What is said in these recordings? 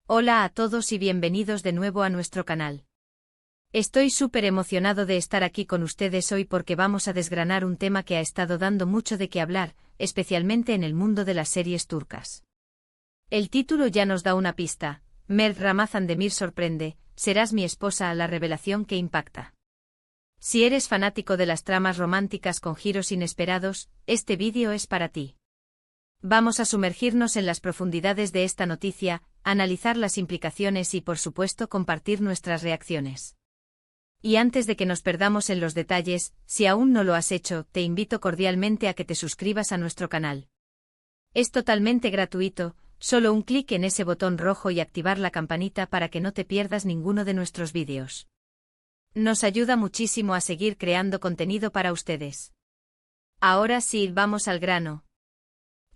Hola a todos y bienvenidos de nuevo a nuestro canal. Estoy súper emocionado de estar aquí con ustedes hoy porque vamos a desgranar un tema que ha estado dando mucho de qué hablar, especialmente en el mundo de las series turcas. El título ya nos da una pista: Mert Ramazan Demir sorprende, serás mi esposa, a la revelación que impacta. Si eres fanático de las tramas románticas con giros inesperados, este vídeo es para ti. Vamos a sumergirnos en las profundidades de esta noticia, analizar las implicaciones y, por supuesto, compartir nuestras reacciones. Y antes de que nos perdamos en los detalles, si aún no lo has hecho, te invito cordialmente a que te suscribas a nuestro canal. Es totalmente gratuito, solo un clic en ese botón rojo y activar la campanita para que no te pierdas ninguno de nuestros vídeos. Nos ayuda muchísimo a seguir creando contenido para ustedes. Ahora sí, vamos al grano.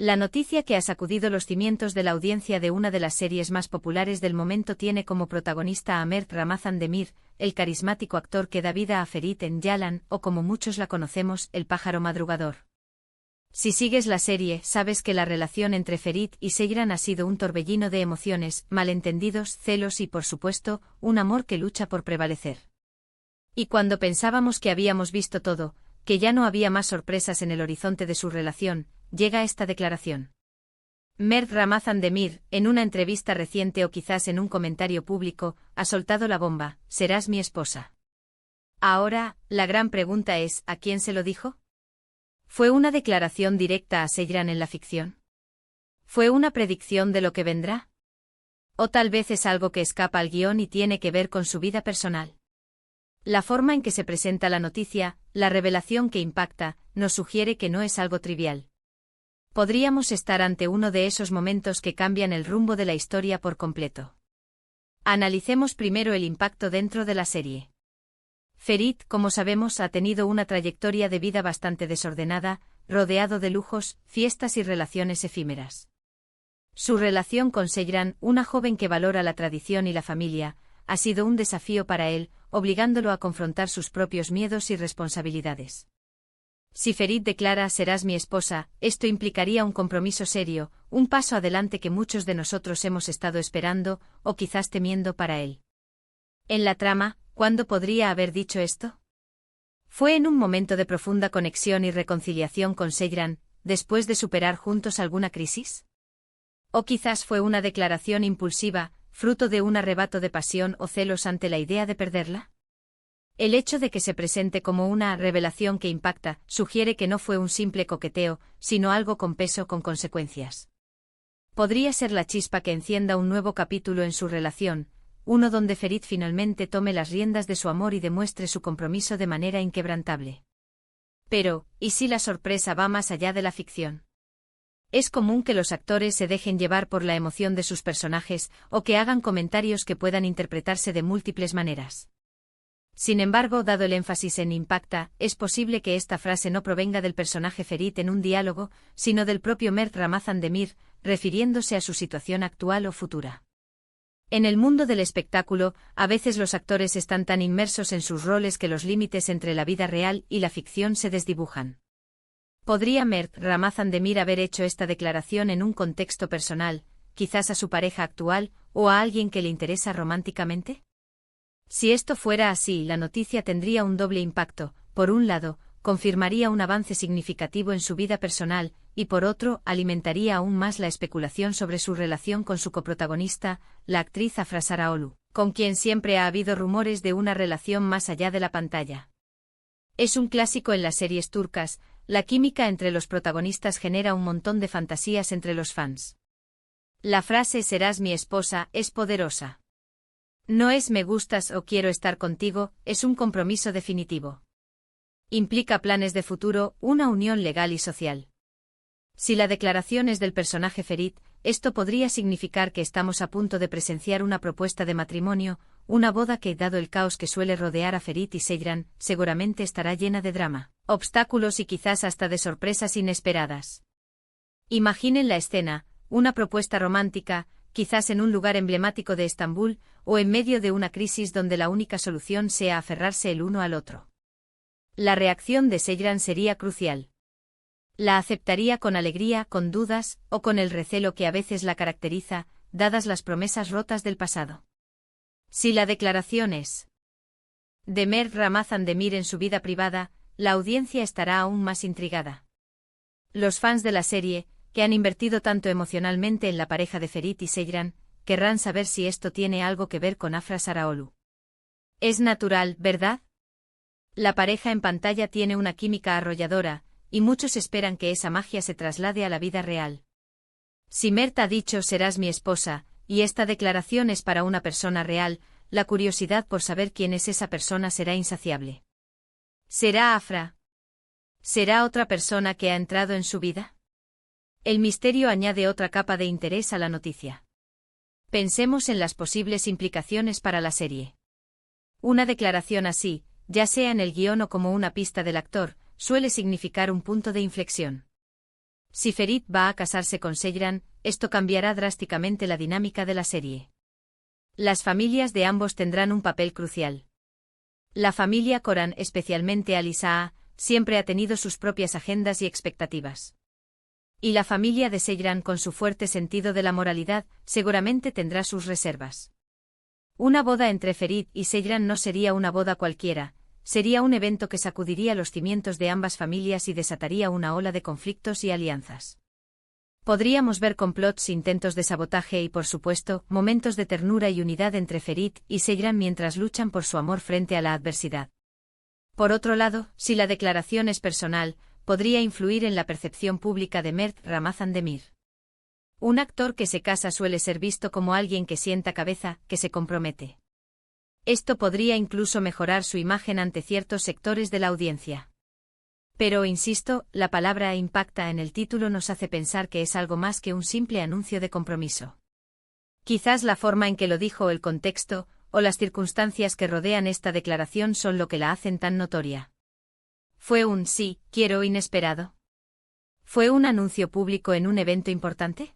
La noticia que ha sacudido los cimientos de la audiencia de una de las series más populares del momento tiene como protagonista a Mert Ramazan Demir, el carismático actor que da vida a Ferit en Yalan, o como muchos la conocemos, el pájaro madrugador. Si sigues la serie, sabes que la relación entre Ferit y Seyran ha sido un torbellino de emociones, malentendidos, celos y, por supuesto, un amor que lucha por prevalecer. Y cuando pensábamos que habíamos visto todo, que ya no había más sorpresas en el horizonte de su relación, llega esta declaración. Mert Ramazan Demir, en una entrevista reciente o quizás en un comentario público, ha soltado la bomba: serás mi esposa. Ahora, la gran pregunta es, ¿a quién se lo dijo? ¿Fue una declaración directa a Seyran en la ficción? ¿Fue una predicción de lo que vendrá? ¿O tal vez es algo que escapa al guión y tiene que ver con su vida personal? La forma en que se presenta la noticia, la revelación que impacta, nos sugiere que no es algo trivial. Podríamos estar ante uno de esos momentos que cambian el rumbo de la historia por completo. Analicemos primero el impacto dentro de la serie. Ferit, como sabemos, ha tenido una trayectoria de vida bastante desordenada, rodeado de lujos, fiestas y relaciones efímeras. Su relación con Seyran, una joven que valora la tradición y la familia, ha sido un desafío para él, obligándolo a confrontar sus propios miedos y responsabilidades. Si Ferit declara «serás mi esposa», esto implicaría un compromiso serio, un paso adelante que muchos de nosotros hemos estado esperando, o quizás temiendo para él. En la trama, ¿cuándo podría haber dicho esto? ¿Fue en un momento de profunda conexión y reconciliación con Seyran, después de superar juntos alguna crisis? ¿O quizás fue una declaración impulsiva, fruto de un arrebato de pasión o celos ante la idea de perderla? El hecho de que se presente como una revelación que impacta sugiere que no fue un simple coqueteo, sino algo con peso, con consecuencias. Podría ser la chispa que encienda un nuevo capítulo en su relación, uno donde Ferit finalmente tome las riendas de su amor y demuestre su compromiso de manera inquebrantable. Pero, ¿y si la sorpresa va más allá de la ficción? Es común que los actores se dejen llevar por la emoción de sus personajes, o que hagan comentarios que puedan interpretarse de múltiples maneras. Sin embargo, dado el énfasis en impacta, es posible que esta frase no provenga del personaje Ferit en un diálogo, sino del propio Mert Ramazan Demir, refiriéndose a su situación actual o futura. En el mundo del espectáculo, a veces los actores están tan inmersos en sus roles que los límites entre la vida real y la ficción se desdibujan. ¿Podría Mert Ramazan Demir haber hecho esta declaración en un contexto personal, quizás a su pareja actual, o a alguien que le interesa románticamente? Si esto fuera así, la noticia tendría un doble impacto: por un lado, confirmaría un avance significativo en su vida personal, y por otro, alimentaría aún más la especulación sobre su relación con su coprotagonista, la actriz Afra Sarıoğlu, con quien siempre ha habido rumores de una relación más allá de la pantalla. Es un clásico en las series turcas, la química entre los protagonistas genera un montón de fantasías entre los fans. La frase «serás mi esposa» es poderosa. No es «me gustas» o «quiero estar contigo», es un compromiso definitivo. Implica planes de futuro, una unión legal y social. Si la declaración es del personaje Ferit, esto podría significar que estamos a punto de presenciar una propuesta de matrimonio, una boda que, dado el caos que suele rodear a Ferit y Seyran, seguramente estará llena de drama, obstáculos y quizás hasta de sorpresas inesperadas. Imaginen la escena: una propuesta romántica, quizás en un lugar emblemático de Estambul, o en medio de una crisis donde la única solución sea aferrarse el uno al otro. La reacción de Seyran sería crucial. ¿La aceptaría con alegría, con dudas, o con el recelo que a veces la caracteriza, dadas las promesas rotas del pasado. Si la declaración es de Mert Ramazan Demir en su vida privada, la audiencia estará aún más intrigada. Los fans de la serie, que han invertido tanto emocionalmente en la pareja de Ferit y Seyran, querrán saber si esto tiene algo que ver con Afra Saraolu. Es natural, ¿verdad? La pareja en pantalla tiene una química arrolladora, y muchos esperan que esa magia se traslade a la vida real. Si Mert ha dicho serás mi esposa, y esta declaración es para una persona real, la curiosidad por saber quién es esa persona será insaciable. ¿Será Afra? ¿Será otra persona que ha entrado en su vida? El misterio añade otra capa de interés a la noticia. Pensemos en las posibles implicaciones para la serie. Una declaración así, ya sea en el guión o como una pista del actor, suele significar un punto de inflexión. Si Ferit va a casarse con Seyran, esto cambiará drásticamente la dinámica de la serie. Las familias de ambos tendrán un papel crucial. La familia Koran, especialmente Alisaa, siempre ha tenido sus propias agendas y expectativas. Y la familia de Seyran, con su fuerte sentido de la moralidad, seguramente tendrá sus reservas. Una boda entre Ferit y Seyran no sería una boda cualquiera, sería un evento que sacudiría los cimientos de ambas familias y desataría una ola de conflictos y alianzas. Podríamos ver complots, intentos de sabotaje y, por supuesto, momentos de ternura y unidad entre Ferit y Seyran mientras luchan por su amor frente a la adversidad. Por otro lado, si la declaración es personal, podría influir en la percepción pública de Mert Ramazan Demir. Un actor que se casa suele ser visto como alguien que sienta cabeza, que se compromete. Esto podría incluso mejorar su imagen ante ciertos sectores de la audiencia. Pero, insisto, la palabra impacta en el título nos hace pensar que es algo más que un simple anuncio de compromiso. Quizás la forma en que lo dijo, el contexto, o las circunstancias que rodean esta declaración son lo que la hacen tan notoria. ¿Fue un sí, quiero inesperado? ¿Fue un anuncio público en un evento importante?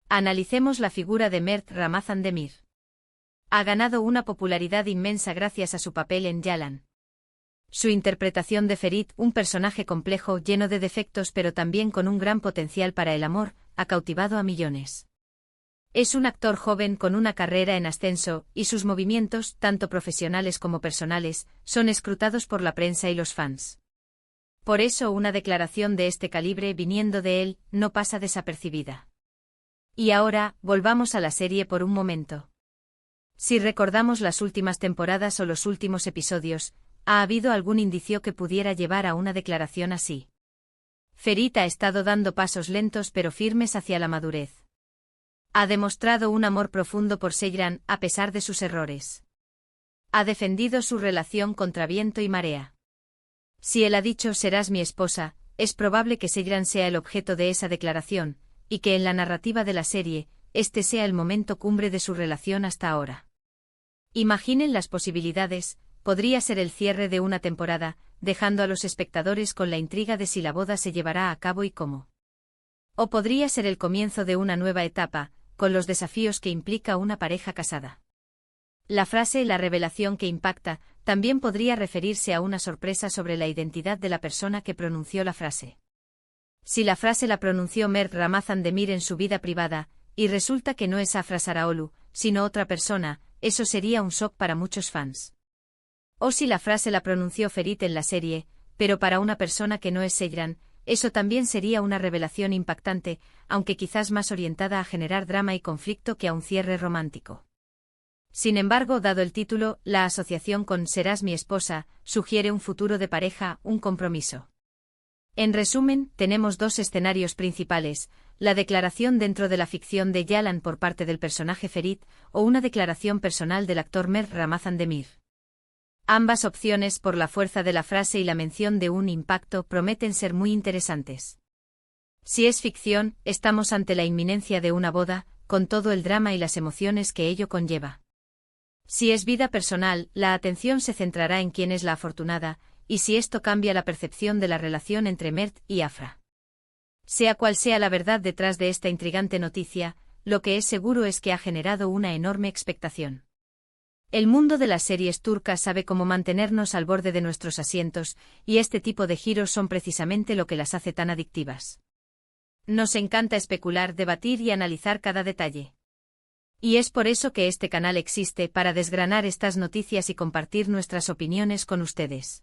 Analicemos la figura de Mert Ramazan Demir. Ha ganado una popularidad inmensa gracias a su papel en Yalan. Su interpretación de Ferit, un personaje complejo, lleno de defectos pero también con un gran potencial para el amor, ha cautivado a millones. Es un actor joven con una carrera en ascenso, y sus movimientos, tanto profesionales como personales, son escrutados por la prensa y los fans. Por eso una declaración de este calibre viniendo de él, no pasa desapercibida. Y ahora, volvamos a la serie por un momento. Si recordamos las últimas temporadas o los últimos episodios, ¿ha habido algún indicio que pudiera llevar a una declaración así? Ferit ha estado dando pasos lentos pero firmes hacia la madurez. Ha demostrado un amor profundo por Seyran, a pesar de sus errores. Ha defendido su relación contra viento y marea. Si él ha dicho serás mi esposa, es probable que Seyran sea el objeto de esa declaración, y que en la narrativa de la serie, este sea el momento cumbre de su relación hasta ahora. Imaginen las posibilidades. Podría ser el cierre de una temporada, dejando a los espectadores con la intriga de si la boda se llevará a cabo y cómo. O podría ser el comienzo de una nueva etapa, con los desafíos que implica una pareja casada. La frase «la revelación que impacta» también podría referirse a una sorpresa sobre la identidad de la persona que pronunció la frase. Si la frase la pronunció Mert Ramazan Demir en su vida privada, y resulta que no es Afra Saraolu, sino otra persona, eso sería un shock para muchos fans. O si la frase la pronunció Ferit en la serie, pero para una persona que no es Seyran, eso también sería una revelación impactante, aunque quizás más orientada a generar drama y conflicto que a un cierre romántico. Sin embargo, dado el título, la asociación con «serás mi esposa» sugiere un futuro de pareja, un compromiso. En resumen, tenemos dos escenarios principales: la declaración dentro de la ficción de Yalan por parte del personaje Ferit, o una declaración personal del actor Mert Ramazan Demir. Ambas opciones, por la fuerza de la frase y la mención de un impacto, prometen ser muy interesantes. Si es ficción, estamos ante la inminencia de una boda, con todo el drama y las emociones que ello conlleva. Si es vida personal, la atención se centrará en quién es la afortunada, y si esto cambia la percepción de la relación entre Mert y Afra. Sea cual sea la verdad detrás de esta intrigante noticia, lo que es seguro es que ha generado una enorme expectación. El mundo de las series turcas sabe cómo mantenernos al borde de nuestros asientos, y este tipo de giros son precisamente lo que las hace tan adictivas. Nos encanta especular, debatir y analizar cada detalle. Y es por eso que este canal existe, para desgranar estas noticias y compartir nuestras opiniones con ustedes.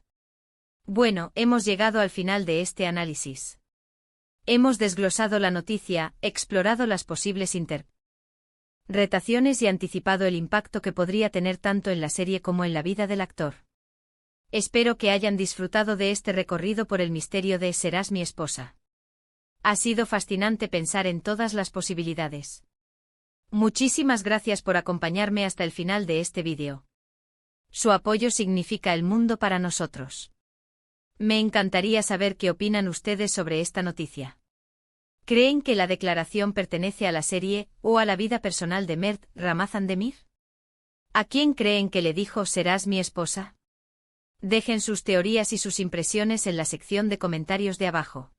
Bueno, hemos llegado al final de este análisis. Hemos desglosado la noticia, explorado las posibles interpretaciones y anticipado el impacto que podría tener tanto en la serie como en la vida del actor. Espero que hayan disfrutado de este recorrido por el misterio de «Serás mi esposa». Ha sido fascinante pensar en todas las posibilidades. Muchísimas gracias por acompañarme hasta el final de este vídeo. Su apoyo significa el mundo para nosotros. Me encantaría saber qué opinan ustedes sobre esta noticia. ¿Creen que la declaración pertenece a la serie o a la vida personal de Mert Ramazan Demir? ¿A quién creen que le dijo «serás mi esposa»? Dejen sus teorías y sus impresiones en la sección de comentarios de abajo.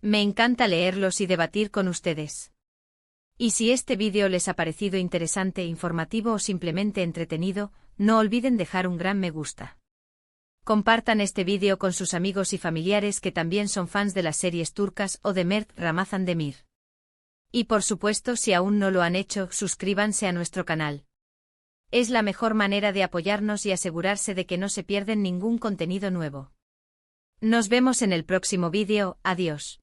Me encanta leerlos y debatir con ustedes. Y si este vídeo les ha parecido interesante, informativo o simplemente entretenido, no olviden dejar un gran me gusta. Compartan este vídeo con sus amigos y familiares que también son fans de las series turcas o de Mert Ramazan Demir. Y por supuesto, si aún no lo han hecho, suscríbanse a nuestro canal. Es la mejor manera de apoyarnos y asegurarse de que no se pierden ningún contenido nuevo. Nos vemos en el próximo vídeo, adiós.